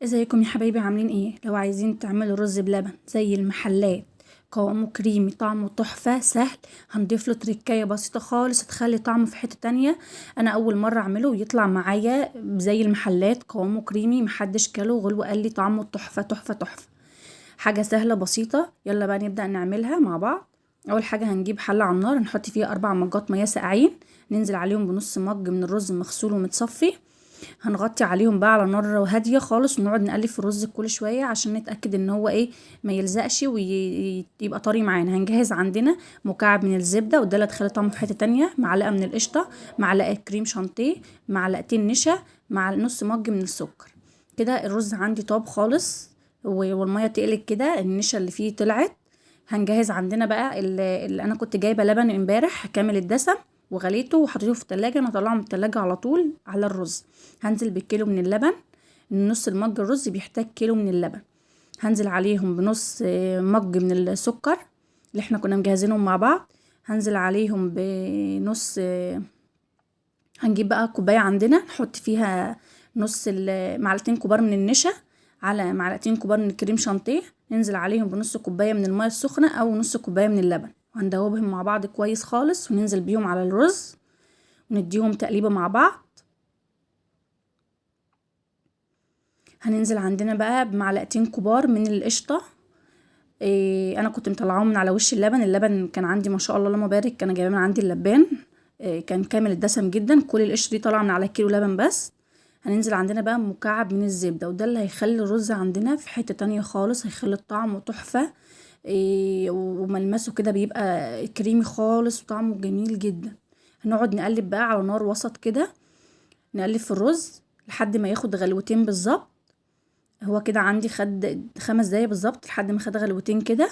ازيكم يا حبايبي، عاملين ايه؟ لو عايزين تعملوا رز بلبن زي المحلات، قوامه كريمي، طعمه تحفة، سهل. هنضيف له تركاية بسيطة خالص هتخلي طعمه في حتة تانية. انا اول مرة اعمله ويطلع معايا زي المحلات، قوامه كريمي، محدش كله غلو قال لي طعمه تحفة تحفة تحفة. حاجة سهلة بسيطة، يلا بقى نبدأ نعملها مع بعض. اول حاجة هنجيب حلة على النار، نحط فيها 4 مجات مياه ساقعين، ننزل عليهم بنص مج من الرز المغسول ومتصفي. هنغطي عليهم بقى على نار هاديه خالص، ونقعد نقلب في الرز كل شويه عشان نتاكد ان هو ايه، ما يلزقش ويبقى طري معانا. هنجهز عندنا مكعب من الزبده، وده اللي هتخلي طعمه في حته تانية، معلقه من القشطه، معلقه كريم شانتيه، معلقتين نشا، مع نص مج من السكر. كده الرز عندي طاب خالص، والميه تقلت كده، النشا اللي فيه طلعت. هنجهز عندنا بقى اللي انا كنت جايبه لبن امبارح كامل الدسم وغليته وحطيته في التلاجة. انا هطلعه من التلاجة على طول على الرز. هنزل بالكيلو من اللبن، نص المج الرز بيحتاج كيلو من اللبن. هنزل عليهم بنص مج من السكر اللي احنا كنا مجهزينهم مع بعض. هنزل عليهم بنص هنجيب بقى كوباية عندنا نحط فيها نص معلقتين كبار من النشا، على معلقتين كبار من الكريم شانتيه. ننزل عليهم بنص كوباية من المية السخنة او نص كوباية من اللبن، وهندوبهم مع بعض كويس خالص، وننزل بيهم على الرز ونديهم تقليبة مع بعض. هننزل عندنا بقى بمعلقتين كبار من القشطة. انا كنت مطلعاهم من على وش اللبن كان عندي ما شاء الله اللهم بارك، كان جايباه من عندي اللبان. كان كامل الدسم جدا، كل القشطة دي طالعة من على كيلو لبن بس. هننزل عندنا بقى مكعب من الزبدة، وده اللي هيخلي الرز عندنا في حتة تانية خالص، هيخلي الطعم تحفة. وملمسه كده بيبقى كريمي خالص وطعمه جميل جدا. هنقعد نقلب بقى على نار وسط كده، نقلب في الرز لحد ما ياخد غلوتين بالظبط. هو كده عندي خد 5 دقايق بالظبط، لحد ما خد غلوتين كده.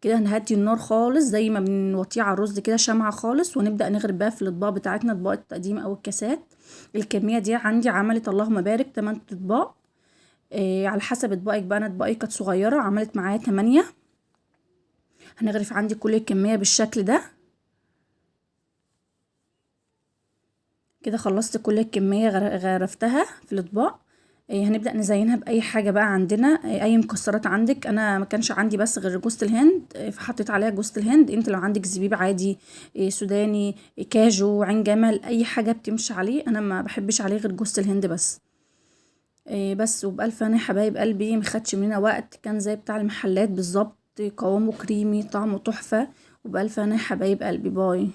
كده هنهدي النار خالص زي ما بنوطيه على الرز كده، شمعة خالص، ونبدأ نغرب بقى في الأطباق بتاعتنا، أطباق التقديم أو الكاسات. الكمية دي عندي عملت اللهم بارك 8 أطباق. على حسب أطباقك بقى، أنا أطباقي كانت صغيرة عملت معايا 8. هنغرف عندي كل الكمية بالشكل ده. كده خلصت كل الكمية، غرفتها في الأطباق. هنبدأ نزينها بأي حاجة بقى عندنا، أي مكسرات عندك. أنا ما كانش عندي بس غير جوزة الهند، فحطيت عليها جوزة الهند. انت لو عندك زبيب عادي، سوداني، كاجو، عين جمل، أي حاجة بتمشي عليه. أنا ما بحبش عليه غير جوزة الهند بس. بس وبألف أنا حبايب قلبي، مخدش مننا وقت، كان زي بتاع المحلات بالظبط، قوامه كريمي، طعمه تحفة. وبألف أنا حبايب قلبي، باي.